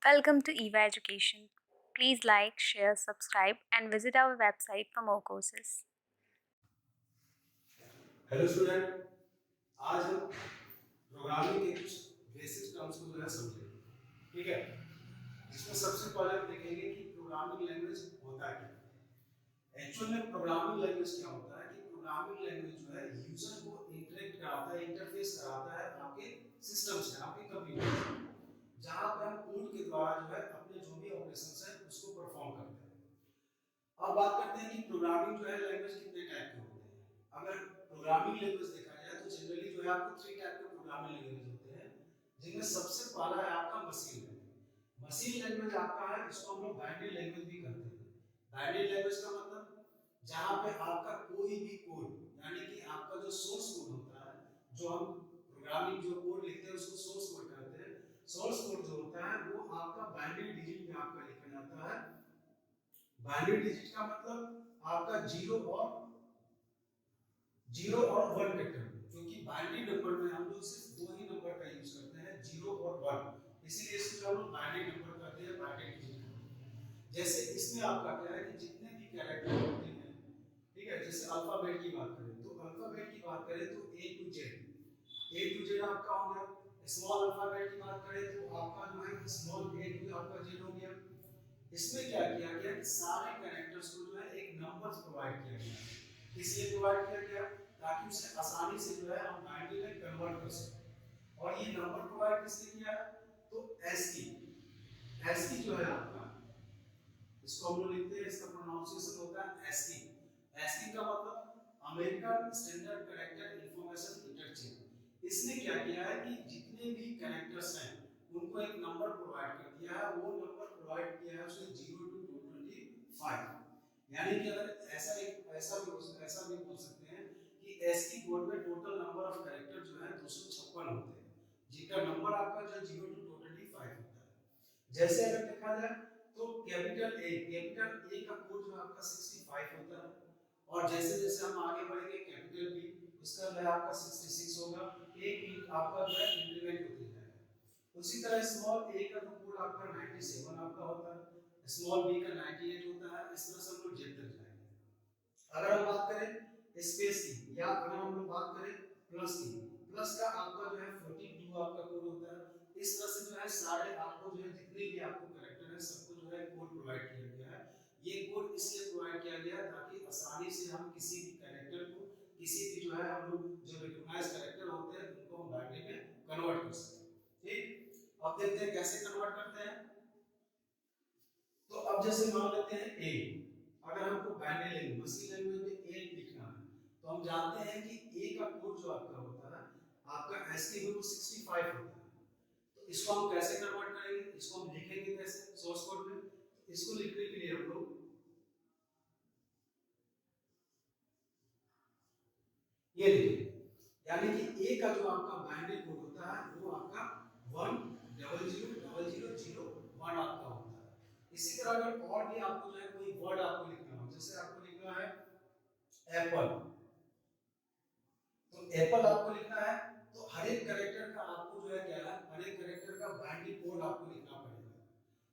Welcome to EVA Education. Please like, share, subscribe, and visit our website for more courses. Hello student, आज हम programming के कुछ basic terms को जो है समझेंगे। ठीक है, इसमें सबसे पहले हम देखेंगे कि प्रोग्रामिंग लैंग्वेज होता क्या है। एक्चुअल में प्रोग्रामिंग लैंग्वेज क्या होता है कि प्रोग्रामिंग लैंग्वेज जो है यूजर को इंटरेक्ट कराता है, इंटरफेस कराता है आपके सिस्टम से, आपके कंप्यूटर से, जहां पे हम कोड के द्वारा जो है अपने जो भी ऑपरेशंस है उसको परफॉर्म करते हैं। अब बात करते हैं कि प्रोग्रामिंग जो है लैंग्वेज कितने टाइप के होते हैं। अगर प्रोग्रामिंग लैंग्वेज देखा जाए तो जनरली जो है आपको 3 टाइप के प्रोग्रामिंग लैंग्वेज होते हैं, जिनमें सबसे पहला है आपका मशीन लैंग्वेज। मशीन लैंग्वेज आपका है, इसको हम लोग बाइनरी लैंग्वेज भी कहते हैं। बाइनरी लैंग्वेज का मतलब जहां पे आपका कोई भी कोड, यानी कि आपका जो सोर्स कोड होता है, जो हम प्रोग्रामिंग जो कोड लिखते हैं उसको सोर्स कोड कहते हैं। सोर्स कोड जो होता है वो आपका बाइनरी डिजिट में आपका लिखा जाता है। बाइनरी डिजिट का मतलब आपका जीरो और वन के टर्म में, क्योंकि बाइनरी नंबर में हम लोग सिर्फ दो ही नंबर का यूज करते हैं, जीरो और वन। इसीलिए इसको हम लोग बाइनरी नंबर कहते हैं, बाइनरी डिजिट। जैसे इसमें आपका क्या है कि जितने भी कैरेक्टर होते हैं, ठीक है, जैसे अल्फाबेट की बात करें तो अल्फाबेट की बात करें तो ए टू जेड आपका हो गया। स्मॉल अल्फाबेट की बात करें तो आपका जो है स्मॉल ए टू आपका जेड हो गया। इसमें क्या किया गया कि सारे कैरेक्टर्स को जो है एक नंबर प्रोवाइड किया गया। इसलिए प्रोवाइड किया गया ताकि उसे आसानी से जो है हम बाइनरी में कन्वर्ट कर सकें। और ये नंबर प्रोवाइड किसने किया है? तो एसकी, एसकी जो है आपका, इसको हम लोग लिखते हैं, इसका प्रोनाउंसिएशन होता है एस्की। एस्की का मतलब American standard character information interchange. इसने क्या किया है कि जितने भी कैरेक्टर्स हैं उनको एक नंबर प्रोवाइड कर दिया है। वो नंबर प्रोवाइड किया है उसने 0 to 225। यानी कि अगर ऐसा भी बोल सकते हैं कि एस्की कोड में टोटल नंबर ऑफ कैरेक्टर जो है 256 होते हैं, जिनका नंबर आपका जो 0 to 225 होता है। जैसे अगर देखा जाए तो कैपिटल ए का कोड जो आपका 65 होता है, और जैसे जैसे हम आगे बढ़ेंगे कैपिटल बी, उसका जो है आपका 66 होगा। एक एक आपका जो है इंक्रीमेंट होते जाएगा। उसी तरह स्मॉल ए का जो कोड आपका 97 आपका होता है, स्मॉल बी का 98 होता है। इस तरह से हम लोग जेड तक जाएंगे। अगर हम बात करें स्पेस की, या अगर हम लोग बात करें प्लस की, प्लस का आपका जो है 42 आपका कोड होता है। इस तरह से जो है सारे आपको जो है जितने भी आपको कैरेक्टर है सबको जो है कोड प्रोवाइड किया गया है। ये कोड इसलिए प्रोवाइड किया गया है ताकि आसानी से हम किसी भी कैरेक्टर को, किसी भी जो है हम लोग जो रिकॉग्नाइज कैरेक्टर होते हैं उनको हम बाइनरी में कन्वर्ट कर सकें। ठीक, अब देखते हैं कैसे कन्वर्ट करते हैं। तो अब जैसे मान लेते हैं ए, अगर हमको बाइनरी लैंग्वेज, मशीन लैंग्वेज में ए लिखना है, तो हम जानते हैं कि ए का कोड जो आपका होता है, आपका एसकी में वो 65 होता है। तो इसको हम कैसे कन्वर्ट करेंगे, इसको हम लिखेंगे कैसे सोर्स कोड में। तो इसको लिखने के लिए हम लोग ये लिखेंगे, यानी कि ए का जो आपका बाइनरी कोड होता है वो आपका 1000001 आपका होता है। इसी तरह अगर और भी आपको जो है कोई वर्ड आपको लिखना हो, जैसे आपको लिखना है एप्पल, तो एप्पल आपको लिखना है, तो हर एक कैरेक्टर का आपको जो है क्या है, हर एक कैरेक्टर का बाइनरी कोड आपको लिखना पड़ेगा।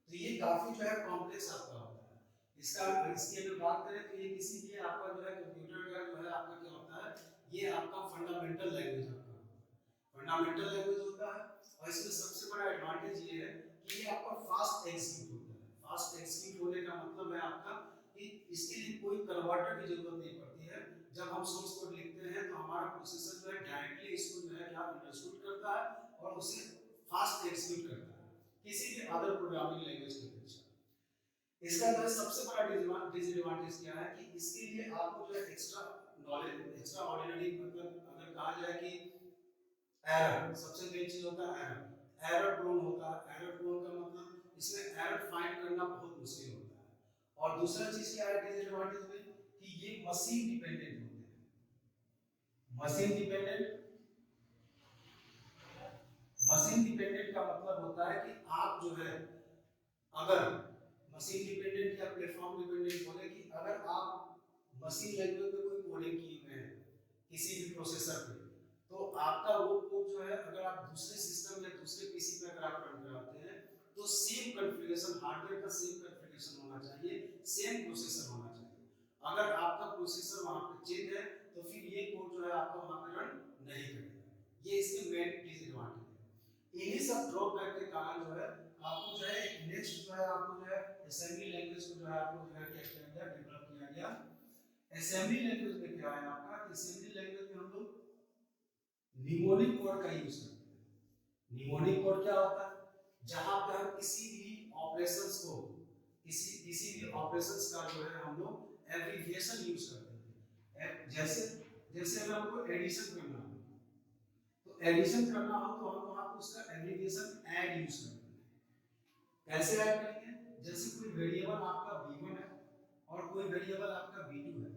तो ये काफी जो है कॉम्प्लेक्स आपका होता है। इसकी अगर बात करें तो ये किसी भी आपका जो है कंप्यूटर का जो है आपका क्या होता है, ये आपका फंडामेंटल लैंग्वेज आपका होता है, फंडामेंटल लैंग्वेज होता है। और इसमें सबसे बड़ा एडवांटेज ये है कि ये आपका फास्ट एग्जीक्यूट होता है। फास्ट एग्जीक्यूट होने का मतलब है आपका कि इसके लिए कोई कन्वर्टर की जरूरत नहीं पड़ती है। जब हम सोर्स कोड लिखते हैं तो हमारा प्रोसेसर जो है डायरेक्टली इसको जो है क्या अंडरस्टूड करता है और उसे फास्ट एग्जीक्यूट करता है किसी भी अदर प्रोग्रामिंग लैंग्वेज की अपेक्षा। इसका जो है सबसे बड़ा डिसएडवांटेज क्या है कि इसके लिए आपको जो है एक्स्ट्रा नॉलेज, एक्स्ट्रा ऑर्डिनरी, मतलब अगर कहा जाए कि एरर सबसे मेन चीज होता है, एरर एरर प्रोन होता है। एरर प्रोन का मतलब इसमें एरर फाइंड करना बहुत मुश्किल होता है। और दूसरा चीज क्या है डिसएडवांटेज में, कि ये मशीन डिपेंडेंट होते हैं। मशीन डिपेंडेंट, मशीन डिपेंडेंट का मतलब होता है कि आप जो है, अगर मशीन डिपेंडेंट या प्लेटफॉर्म डिपेंडेंट बोले कि अगर आप मशीन लैंग्वेज में कोई कोडिंग किए हुए हैं किसी भी प्रोसेसर पे, तो आपका वो कोड जो है अगर आप दूसरे सिस्टम या दूसरे पीसी पे अगर आप रन कराते हैं तो तो सेम कॉन्फ़िगरेशन, हार्डवेयर का सेम कॉन्फ़िगरेशन होना चाहिए, सेम प्रोसेसर होना चाहिए। अगर आपका प्रोसेसर वहां पे चेंज है तो फिर ये कोड जो है आपका वहां पे रन नहीं करेगा। ये इसके मेन डिसएडवांटेज है। इन्हीं सब ड्रॉबैक के कारण जो है आपको जो है नेक्स्ट जो है आपको जो है असेंबली लैंग्वेज को जो है आपको जो है क्या किया गया, डेवलप किया गया। असेंबली लैंग्वेज में क्या है आपका, असेंबली लैंग्वेज में हम लोग निमोनिक कोड का यूज करते हैं। निमोनिक कोड क्या होता है, जहां पे हम किसी भी ऑपरेशंस को, किसी भी ऑपरेशंस का जो है हम लोग एब्रिविएशन यूज करते हैं। जैसे जैसे अगर हमको एडिशन करना हो, तो एडिशन करना हो तो हम वहां पे उसका एब्रिविएशन ऐड यूज करते हैं। कैसे ऐड करेंगे, जैसे कोई वेरिएबल आपका v1 है और कोई वेरिएबल आपका v2 है,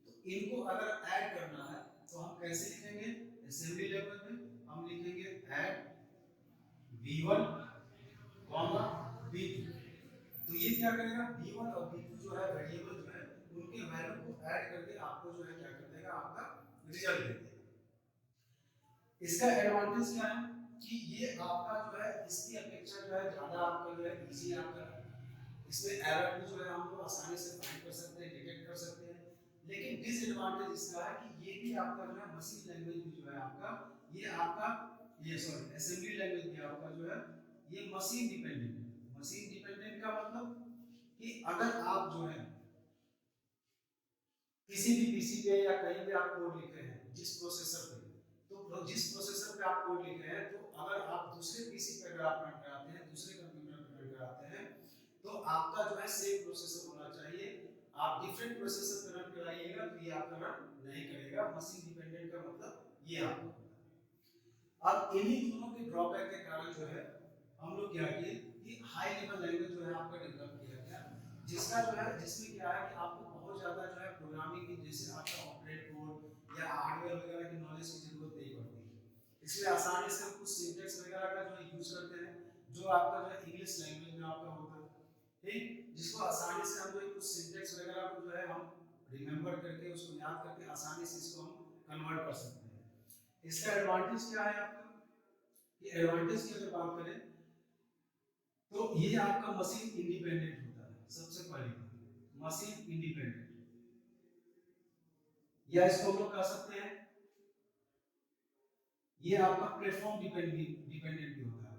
तो इनको अगर ऐड करना है तो हम कैसे लिखेंगे, असेंबली लैंग्वेज में हम लिखेंगे ऐड v1 v2। तो ये क्या करेगा, v1 और v2 जो है वेरिएबल जो है उनके वैल्यू को ऐड करके आपको जो है क्या कर देगा, आपका रिजल्ट दे देगा। इसका एडवांटेज क्या है कि ये आपका जो है इसकी अपेक्षा जो है ज्यादा आपका जो है इजी आपका है। इसमें एरर भी जो है हम लोग आसानी से फाइंड कर सकते हैं, डिटेक्ट कर सकते हैं। लेकिन डिसएडवांटेज इसका है कि ये भी आपका जो है मशीन लैंग्वेज भी जो है आपका, ये आपका, ये सॉरी असेंबली लैंग्वेज भी आपका जो है ये मशीन डिपेंडेंट है। मशीन डिपेंडेंट का मतलब कि अगर आप जो है किसी भी पीसी पे या कहीं पे आप कोड लिखे हैं जिस प्रोसेसर पे, तो जिस प्रोसेसर पे आप कोड लिखे हैं, तो अगर आप दूसरे पीसी पे अगर आप रन कराते हैं, दूसरे कंप्यूटर पे रन कराते हैं, तो आपका जो है सेम प्रोसेसर होना चाहिए। आप डिफरेंट प्रोसेसर पे रन कराइएगा तो ये आपका रन नहीं करेगा। मशीन डिपेंडेंट का मतलब ये आपका होता है। अब इन्हीं दोनों के ड्रॉबैक के कारण जो है हम लोग क्या किए कि हाई लेवल लैंग्वेज जो है आपका डेवलप किया गया, जिसका जो है जिसमें क्या है कि आपको बहुत ज्यादा जो है प्रोग्रामिंग की, जैसे आपका ऑपरेट कोड या हार्डवेयर वगैरह की नॉलेज की जरूरत नहीं पड़ती है। इसलिए आसानी से हम कुछ सिंटेक्स वगैरह का जो है यूज करते हैं, जो आपका जो है इंग्लिश लैंग्वेज में आपका होता है, ठीक, जिसको आसानी से हम जो कुछ सिंटेक्स वगैरह को जो है हम रिमेंबर करके उसको याद करके आसानी से इसको हम कन्वर्ट कर सकते हैं। इसका एडवांटेज क्या है आपका, कि एडवांटेज की अगर बात करें तो ये आपका मशीन इंडिपेंडेंट होता है। सबसे पहली बात मशीन इंडिपेंडेंट, या इसको हम लोग कह सकते हैं ये आपका प्लेटफॉर्म डिपेंडेंट भी होता है।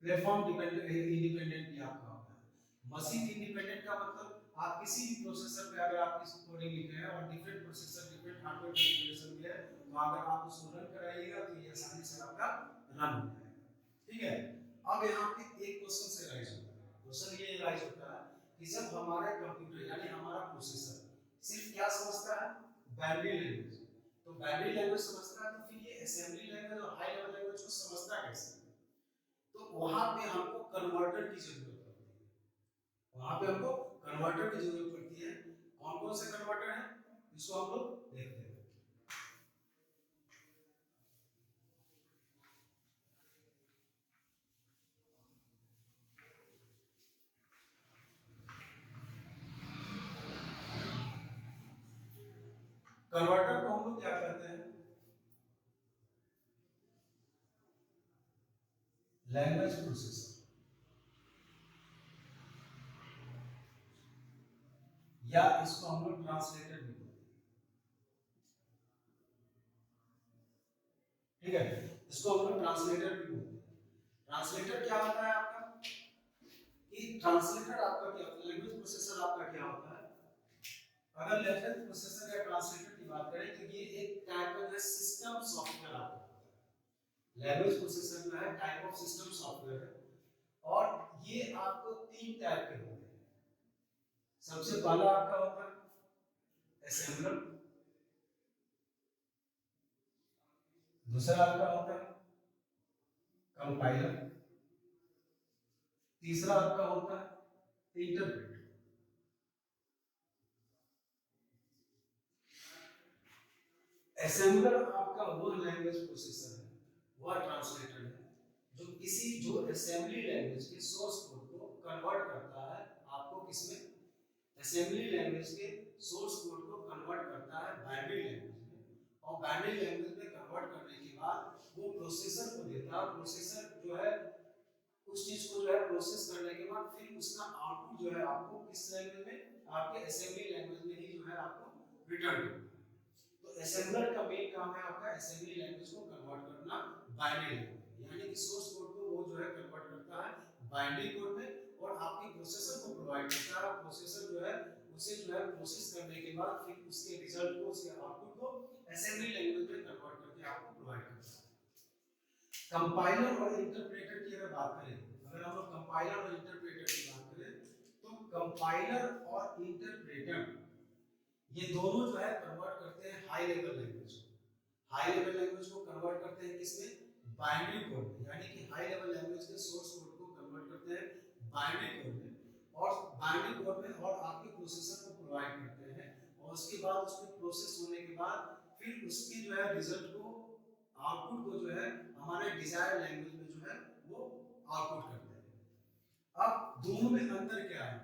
प्लेटफॉर्म डिपेंडेंट इंडिपेंडेंट भी आपका होता है। मशीन इंडिपेंडेंट का मतलब आप किसी भी प्रोसेसर पे अगर आप किसी कोडिंग लिख रहे हैं और different processor different hardware configuration में है, तो अगर आप उसको रन कराइएगा तो ये आसानी से आपका रन हो जाएगा। ठीक है, अब यहाँ पे एक क्वेश्चन से राइज होता है, क्वेश्चन ये राइज होता है कि जब हमारा कंप्यूटर यानी हमारा प्रोसेसर सिर्फ क्या समझता है, बाइनरी लैंग्वेज, तो बाइनरी लैंग्वेज समझता है, तो फिर ये असेंबली लैंग्वेज और हाई लेवल लैंग्वेज को समझता कैसे, तो वहां पे हमको कन्वर्टर की जरूरत पड़ती है। वहां पे हमको कन्वर्टर की जरूरत पड़ती है। कौन कौन से कन्वर्टर हैं इसको हम लोग देखते हैं। कन्वर्टर को हम लोग क्या कहते हैं, लैंग्वेज प्रोसेसर, या इसको हम लोग ट्रांसलेटर भी बोलते हैं। ठीक है, इसको हम लोग ट्रांसलेटर भी बोलते हैं। ट्रांसलेटर क्या होता है आपका, कि ट्रांसलेटर आपका क्या होता है, लैंग्वेज प्रोसेसर आपका क्या होता है। अगर लैंग्वेज प्रोसेसर या ट्रांसलेटर की बात करें तो ये एक टाइप का सिस्टम सॉफ्टवेयर आपका होता है। लैंग्वेज प्रोसेसर जो है टाइप ऑफ सिस्टम सॉफ्टवेयर है, और ये आपको तीन टाइप के होते हैं। सबसे पहला आपका होता है असेंबलर, दूसरा आपका होता है कंपाइलर, तीसरा आपका होता है इंटरप्रेटर। असेंबलर आपका वो लैंग्वेज प्रोसेसर है, वह ट्रांसलेटर है, जो असेंबली लैंग्वेज के सोर्स कोड को कन्वर्ट करता है आपको किसमें, असेंबली लैंग्वेज के सोर्स कोड को कन्वर्ट करता है बाइनरी लैंग्वेज में, और बाइनरी लैंग्वेज में कन्वर्ट करने के बाद वो प्रोसेसर को देता है। प्रोसेसर जो है उस चीज को जो है प्रोसेस करने के बाद फिर उसका आउटपुट जो है आपको किस लैंग्वेज में, आपके असेंबली लैंग्वेज में ही जो है आपको रिटर्न करना है। तो असेंबलर का मेन काम है आपका असेंबली लैंग्वेज को कन्वर्ट करना बाइनरी लैंग्वेज, यानी कि सोर्स कोड को वो जो है कन्वर्ट करता है बाइनरी कोड में और आपके प्रोसेसर को प्रोवाइड करता है। प्रोसेसर जो है उसे जो है प्रोसेस करने के बाद फिर उसके रिजल्ट को, उसके आउटपुट को असेंबली लैंग्वेज में कन्वर्ट करके आपको प्रोवाइड करता है। कंपाइलर और इंटरप्रेटर की अगर बात करें, अगर हम लोग कंपाइलर और इंटरप्रेटर की बात करें, तो कंपाइलर और इंटरप्रेटर ये दोनों जो है कन्वर्ट करते हैं हाई लेवल लैंग्वेज को। हाई लेवल लैंग्वेज को कन्वर्ट करते हैं किसमें, बाइनरी कोड में, यानी कि हाई लेवल लैंग्वेज के सोर्स कोड को कन्वर्ट करते हैं बाइनरी कोड में, और बाइनरी कोड में और आपके प्रोसेसर को प्रोवाइड करते हैं, और उसके बाद उसको प्रोसेस होने के बाद फिर उसकी जो है रिजल्ट को, आउटपुट को जो है हमारे डिजायर्ड लैंग्वेज में जो है वो आउटपुट करते हैं। अब दोनों में अंतर क्या है,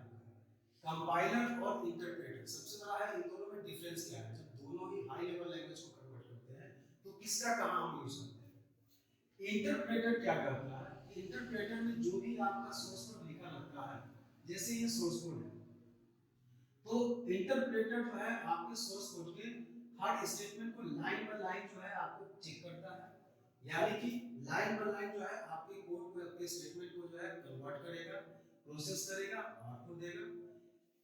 कंपाइलर और इंटरप्रेटर, सबसे बड़ा है इन दोनों में डिफरेंस क्या है। जब दोनों ही हाई लेवल लैंग्वेज को कन्वर्ट करते हैं तो किसका कहां हम यूज करते हैं। इंटरप्रेटर क्या करता है, इंटरप्रेटर में जो भी आपका सोर्स कोड लिखा रहता है, जैसे ये सोर्स कोड है, तो इंटरप्रेटर जो है आपके सोर्स कोड के हर स्टेटमेंट को लाइन बाय लाइन जो है आपको चेक करता है, यानी कि लाइन बाय लाइन जो है आपके कोड को, आपके स्टेटमेंट को जो है कन्वर्ट करेगा, प्रोसेस करेगा, आउटपुट देगा,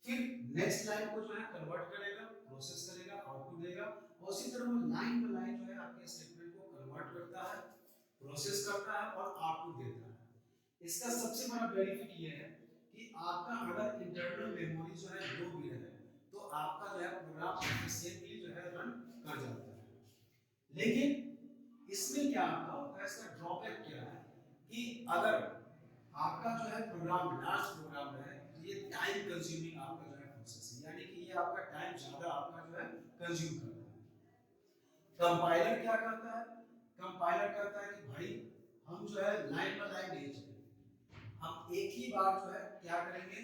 फिर नेक्स्ट लाइन को जो है कन्वर्ट करेगा, प्रोसेस करेगा, आउटपुट देगा, और उसी तरह वो लाइन बाय लाइन जो है आपके स्टेटमेंट को कन्वर्ट करता है, प्रोसेस करता है और आउटपुट देता है। इसका सबसे बड़ा बेनिफिट ये है कि आपका अगर इंटरनल मेमोरी जो है 2 बिट है तो आपका जो है प्रोग्राम एफिशिएंटली जो है रन कर जाता है। लेकिन इसमें क्या आपका होता है, इसका ड्रॉबैक क्या है कि अगर आपका जो है प्रोग्राम लार्ज प्रोग्राम है तो ये टाइम कंज्यूमिंग आपका जो है प्रोसेस है, यानी कि ये आपका टाइम ज्यादा आपका जो है कंज्यूम करता है। कंपाइलर क्या करता है, कंपाइलर कहता है कि भाई हम जो है लाइन बाय लाइन नहीं चलेंगे, हम एक ही बार जो है क्या करेंगे,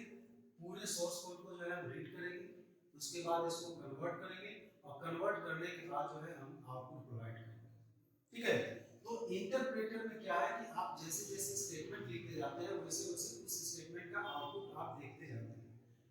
पूरे सोर्स कोड को जो है हम रीड करेंगे, उसके बाद इसको कन्वर्ट करेंगे, और कन्वर्ट करने के बाद जो है हम आउटपुट प्रोवाइड करेंगे। ठीक है, तो इंटरप्रेटर में क्या है कि आप जैसे जैसे स्टेटमेंट लिखते जाते हैं वैसे वैसे उस स्टेटमेंट का आउटपुट आप देखते जाते हैं।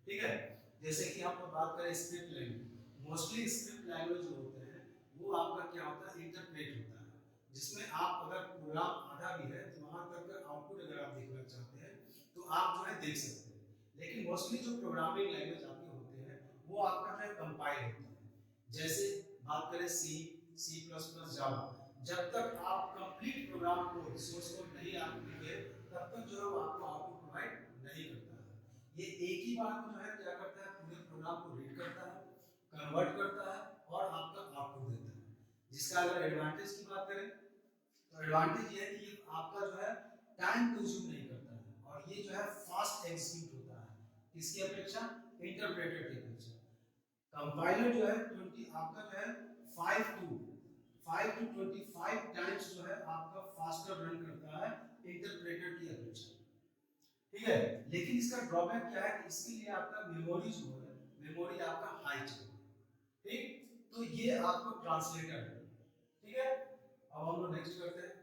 ठीक है, जैसे कि हम लोग बात करें script language, mostly script language जो होते हैं वो आपका क्या होता है, इंटरप्रेट होता है, जिसमें आप अगर प्रोग्राम आधा भी है तो वहां तक का आउटपुट अगर आप देखना चाहते हैं तो आप जो है देख सकते हैं। लेकिन मोस्टली जो प्रोग्रामिंग लैंग्वेज आपके होते हैं वो आपका जो है कंपाइल होता है। जैसे बात करें सी, सी प्लस प्लस, जावा, जब तक आप कंप्लीट प्रोग्राम को सोर्स कोड नहीं आप लिखे तब तक जो है वो आपको आउटपुट प्रोवाइड नहीं करता है। ये एक ही बार में जो है क्या करता है, पूरे प्रोग्राम को रीड करता है, कन्वर्ट करता है और आपका आउटपुट देता है। जिसका अगर एडवांटेज की बात करें तो एडवांटेज ये है कि ये आपका जो है टाइम कंज्यूम नहीं करता है, और ये जो है फास्ट एग्जीक्यूट होता है, किसकी अपेक्षा, इंटरप्रेटर की अपेक्षा। कंपाइलर जो है 20 आपका जो है 5 to 25 टाइम्स जो है आपका फास्टर रन करता है इंटरप्रेटर की अपेक्षा। ठीक है, लेकिन इसका ड्रॉबैक क्या है कि इसके लिए आपका मेमोरी जो है, मेमोरी आपका हाई चाहिए। ठीक, तो ये आपको ट्रांसलेटर है। ठीक है, अब हम लोग नेक्स्ट करते हैं।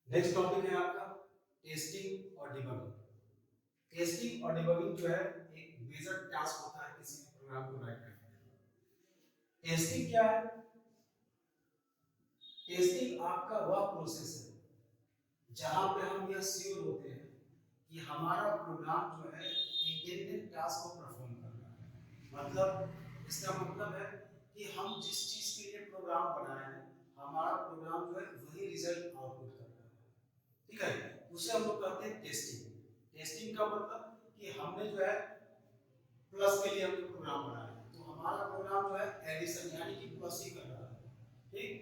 नेक्स्ट टॉपिक है आपका टेस्टिंग और डिबगिंग। टेस्टिंग और डिबगिंग जो है एक मेजर टास्क होता है किसी भी प्रोग्राम को राइट करने में। टेस्टिंग क्या है, टेस्टिंग आपका वह प्रोसेस है जहां पे हम यह श्योर होते हैं कि हमारा प्रोग्राम जो है इंटेंडेड टास्क को परफॉर्म कर रहा है। मतलब इसका मतलब है कि हम जिस चीज के लिए प्रोग्राम बनाए हैं हमारा प्रोग्राम जो है वही रिजल्ट आउटपुट कर रहा है। ठीक है, उसे हम लोग कहते हैं टेस्टिंग। टेस्टिंग का मतलब कि हमने जो है प्लस के लिए हमने प्रोग्राम बनाया है तो हमारा प्रोग्राम जो है एडिशन यानी कि प्लस ही कर रहा है। ठीक,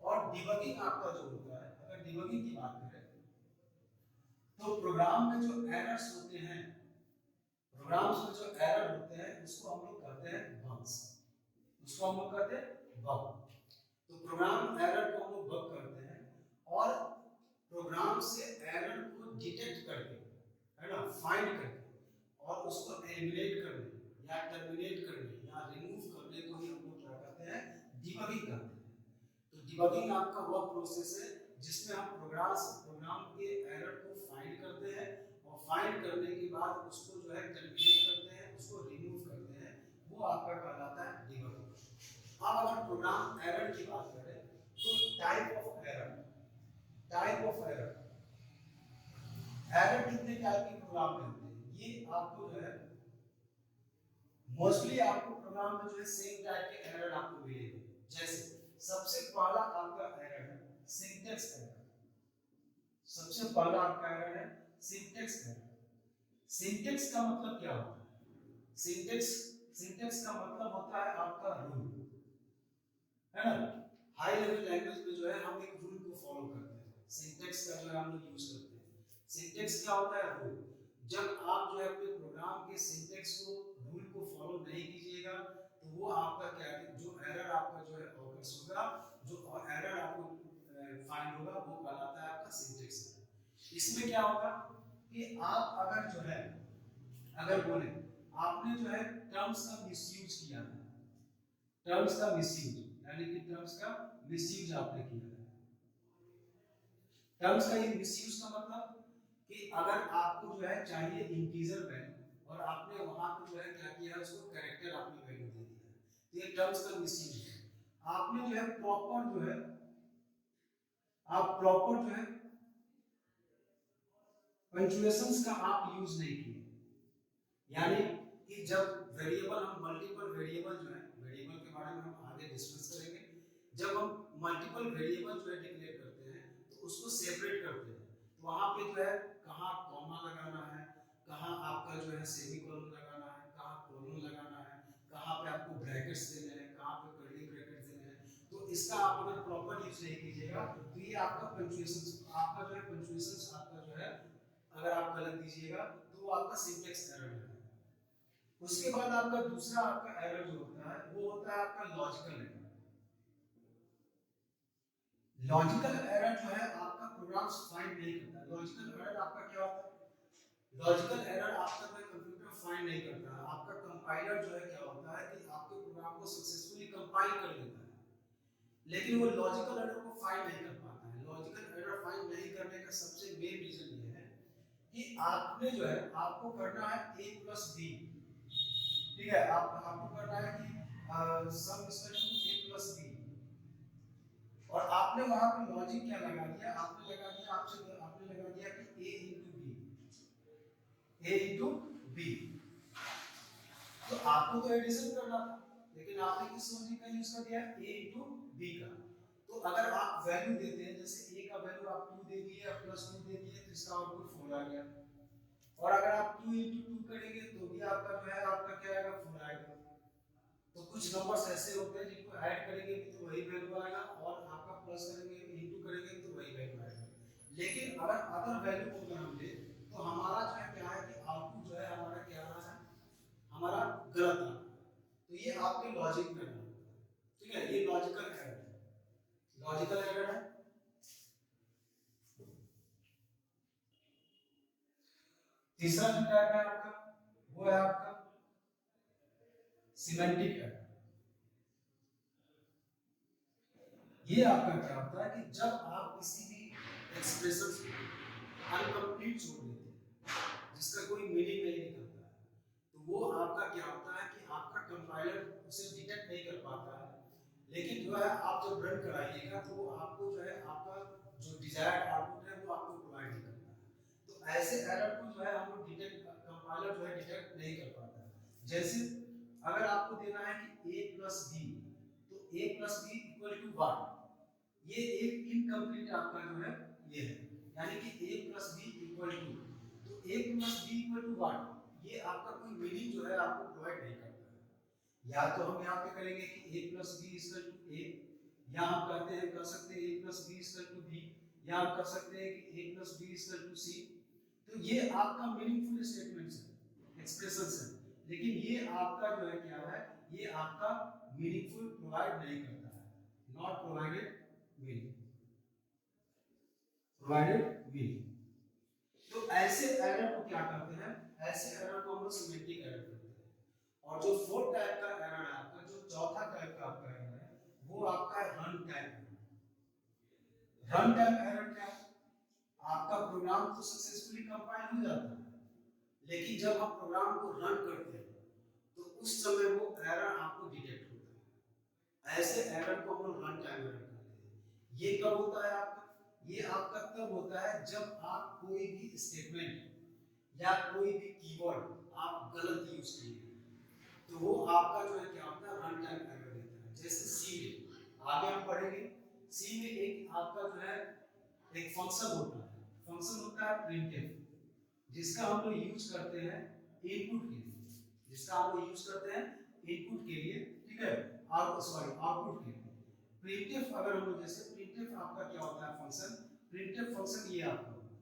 और डिबगिंग आपका जो होता है, अगर डिबगिंग की बात करें तो प्रोग्राम में जो एरर्स होते हैं, प्रोग्राम्स में जो एरर होते हैं उसको हम लोग कहते हैं बग्स, उसको हम लोग कहते हैं बग। तो प्रोग्राम एरर को हम लोग बग करते हैं, और प्रोग्राम से एरर को डिटेक्ट करके, है ना, फाइंड करके और उसको एलिमिनेट करने या टर्मिनेट करने या रिमूव करने को ही हम लोग क्या कहते हैं, डिबगिंग कहते हैं। तो डिबगिंग आपका वह प्रोसेस है जिसमें हम प्रोग्राम के एरर को फाइंड करते हैं और फाइंड करने के बाद उसको जो है टर्मिनेट करते हैं, उसको रिमूव करते हैं, वो आपका कहलाता है डिबग। अब अगर प्रोग्राम एरर की बात करें तो टाइप ऑफ एरर कितने टाइप के प्रोग्राम में होते हैं, ये आपको जो है मोस्टली आपको प्रोग्राम में जो है सेम टाइप के एरर आपको मिलेंगे। जैसे सबसे पहला आपका एरर है सिंटैक्स एरर। सबसे पहला आपका एरर है सिंटैक्स एरर। सिंटैक्स का मतलब क्या होता है? सिंटैक्स का मतलब होता है आपका रूल, है ना। हाई लेवल लैंग्वेज में जो है हम एक रूल को फॉलो करते हैं, सिंटैक्स का जो है हम लोग यूज करते हैं। सिंटैक्स क्या होता है? रूल। जब आप जो है अपने प्रोग्राम के सिंटैक्स को रूल को फॉलो नहीं कीजिएगा तो वो आपका क्या जो एरर आपका जो है ऑकर्स होगा, जो एरर आपको फाइंड होगा वो कहलाता है आपका सिंटैक्स एरर। इसमें क्या होगा कि आप अगर जो है अगर बोले आपने जो है टर्म्स का मिसयूज किया है, टर्म्स का मिसयूज यानी कि टर्म्स का मिसयूज आपने किया है। टर्म्स का ये मिसयूज का मतलब कि अगर आपको जो है चाहिए इंटीजर वैल्यू और आपने वहां पे जो है क्या किया है, उसको कैरेक्टर आपने वैल्यू दे दिया है, तो ये टर्म्स का मिसयूज है। आपने जो है प्रॉपर जो है आप प्रॉपर जो है पंक्चुएशंस का आप यूज नहीं किए, यानी कि जब वेरिएबल हम मल्टीपल वेरिएबल जो है, वेरिएबल के बारे में हम आगे डिस्कस करेंगे, जब हम मल्टीपल वेरिएबल जो है डिक्लेयर करते हैं तो उसको सेपरेट करते हैं, तो वहां पे जो है कहाँ कॉमा लगाना है, कहाँ आपका जो है सेमीकोलन लगाना है, कहाँ कोलन लगाना है, कहाँ पे आपको ब्रैकेट्स देने हैं, कहाँ पे कर्ली ब्रैकेट्स देने हैं, तो इसका आप अगर प्रॉपर यूज नहीं कीजिएगा तो ये आपका पंक्चुएशन आपका जो है पंक्चुएशंस आपका जो है अगर आप गलत दीजिएगा तो वो आपका सिंटैक्स एरर है। उसके बाद आपका दूसरा आपका एरर जो होता है वो होता है आपका लॉजिकल एरर। लॉजिकल एरर जो है आपका प्रोग्राम्स फाइंड नहीं करता। लॉजिकल एरर आपका क्या होता है? लॉजिकल एरर आपका कोई कंप्यूटर फाइंड नहीं करता है। आपका कंपाइलर जो है क्या होता है कि आपके प्रोग्राम को सक्सेसफुली कंपाइल कर लेता है, लेकिन वो लॉजिकल एरर को फाइंड नहीं कर पाता है। लॉजिकल एरर फाइंड नहीं करने का सबसे मेन रीजन ये है कि आपने जो है आपको करना है a प्लस b, ठीक है, आपको करना है कि sum equal to a plus b, और आपने वहां पे लॉजिक क्या लगा दिया, आपने लगा दिया कि a इंटू b। तो आपको तो एडिशन करना था, लेकिन आपने किस लॉजिक का यूज कर दिया, a इंटू b का। तो अगर आप वैल्यू देते हैं, जैसे a का वैल्यू आप 2 दे दिए और प्लस 2 दे दिए तो इसका आउटपुट 4 आ गया, और अगर आप 2 इंटू 2 करेंगे तो भी आपका जो है आपका क्या आएगा, 4 आएगा। तो कुछ नंबर्स ऐसे होते हैं जिनको ऐड करेंगे भी तो वही वैल्यू आएगा, और आपका प्लस करेंगे इंटू करेंगे तो वही वैल्यू आएगा। लेकिन अगर अदर वैल्यू को अगर हम ले तो हमारा जो है क्या है कि आउटपुट जो है हमारा क्या आ रहा है, हमारा गलत आ रहा है। तो ये आपके लॉजिक में है, ठीक है, ये लॉजिकल एरर है, लॉजिकल एरर है। तीसरा जो टाइप है आपका वो है आपका सिमेंटिक एरर। ये आपका क्या होता है कि जब आप किसी भी एक्सप्रेशन को अनकंप्लीट छोड़ देते हैं, जिसका कोई मीनिंग नहीं निकलता है, तो वो आपका क्या होता है कि आपका कंपाइलर उसे डिटेक्ट नहीं कर पाता है, लेकिन जो है आप जब रन कराइएगा तो वो आपको जो है आपका जो डिजायर्ड आउटपुट है वो आपको प्रोवाइड नहीं करता है। तो ऐसे एरर को जो है हम लोग डिटेक्ट कंपाइलर जो है डिटेक्ट नहीं कर पाता है। जैसे अगर आपको देना है कि a प्लस b, तो a plus b equal to 1, ये एक इनकम्प्लीट आपका जो है ये है, यानी कि a plus b equal to, तो a plus b equal to 1, ये आपका कोई मीनिंग जो है आपको प्रोवाइड नहीं करता है। या तो हम यहाँ पे करेंगे कि a plus b equal to a, या हम कहते हैं कर सकते हैं a plus b equal to b, या हम कर सकते हैं कि a plus b equal to c। तो ये आपका मीनिंगफुल स्टेटमेंट्स है, एक्सप्रेशंस है, लेकिन ये आपका जो है क्या है, ये आपका मीनिंगफुल प्रोवाइड नहीं करता है, not provided meaning, provided meaning. तो ऐसे एरर को क्या कहते हैं, ऐसे एरर को हम लोग सिमेंटिक एरर कहते हैं। और जो फोर्थ टाइप का एरर है आपका, जो चौथा टाइप का आपका एरर है, वो आपका run time error. Run time error क्या है? आपका प्रोग्राम तो सक्सेसफुली कंपाइल हो जाता है, लेकिन जब आप प्रोग्राम को रन करते हैं तो उस समय वो एरर आपको डिटेक्ट होता है। ऐसे एरर को हम लोग रन टाइम एरर कहते हैं। ये कब होता है आपका? ये आपका तब होता है जब आप कोई भी स्टेटमेंट या कोई भी कीवर्ड आप गलत यूज किए, तो वो आपका जो है क्या होता है, रन टाइम एरर देता है। जैसे सी में आगे हम पढ़ेंगे, सी में एक आपका जो है एक फंक्शन होता है, फंक्शन होता है प्रिंटफ, जिसका हम लोग यूज करते हैं इनपुट के लिए, जिसका हम लोग यूज करते हैं इनपुट के लिए, ठीक है, और सॉरी आउटपुट के लिए। प्रिंटफ अगर हम लोग, जैसे प्रिंटफ आपका क्या होता है फंक्शन, प्रिंटफ फंक्शन ये आपका होता है।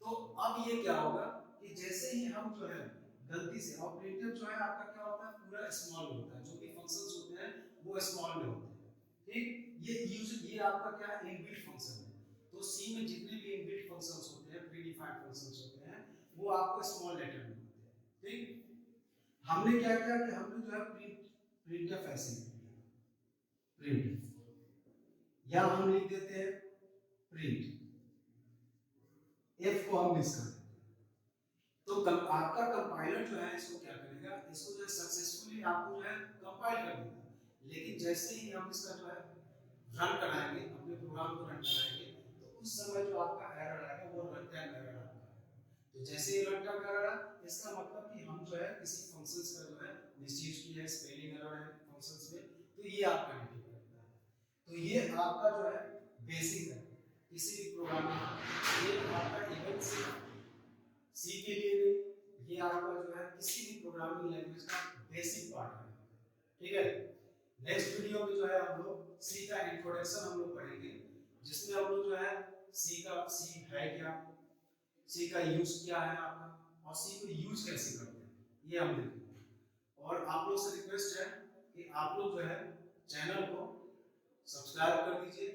तो अब ये क्या होगा कि जैसे ही हम जो है गलती से, और प्रिंटफ जो है आपका क्या होता है, पूरा स्मॉल में होता है, जो भी फंक्शंस होते हैं वो स्मॉल में होते हैं, ठीक। ये आपका क्या है, इनबिल्ट फंक्शन है। तो सी में जितने भी इनबिल्ट फंक्शंस होते हैं, प्री डिफाइंड फंक्शंस होते हैं, वो आपको स्मॉल लेटर में होते हैं, ठीक। हमने क्या किया कि हमने जो है प्रिंटफ ऐसे लिख दिया, प्रिंटफ, या हम लिख देते हैं प्रिंट, एफ को हम मिस कर देते हैं। तो आपका कंपाइलर जो है इसको क्या करेगा, इसको जो है सक्सेसफुली आपको जो है कंपाइल कर देगा, लेकिन जैसे ही हम इसका जो है रन कराएंगे, अपने प्रोग्राम को रन कराएंगे, तो उस समय जो आपका एरर आएगा वो रन टाइम एरर आपका है। तो जैसे ही रन टाइम एरर आया, इसका मतलब कि हम जो है किसी फंक्शंस का जो है मिसयूज किया है, स्पेलिंग एरर है फंक्शंस में, तो ये आपका डिटेक्ट करता है। तो ये आपका जो है बेसिक है किसी भी प्रोग्रामिंग का। ये आपका इवन सी के लिए नहीं, ये आपका जो है किसी भी प्रोग्रामिंग लैंग्वेज का बेसिक पार्ट है, ठीक है। नेक्स्ट वीडियो में जो है हम लोग सी का इंट्रोडक्शन हम लोग पढ़ेंगे, जिसमें हम लोग जो है सी है क्या, सी का यूज क्या है आपका, और सी को यूज कैसे करते हैं, ये हम देखेंगे। और आप लोग से रिक्वेस्ट है कि आप लोग जो है चैनल को सब्सक्राइब कर दीजिए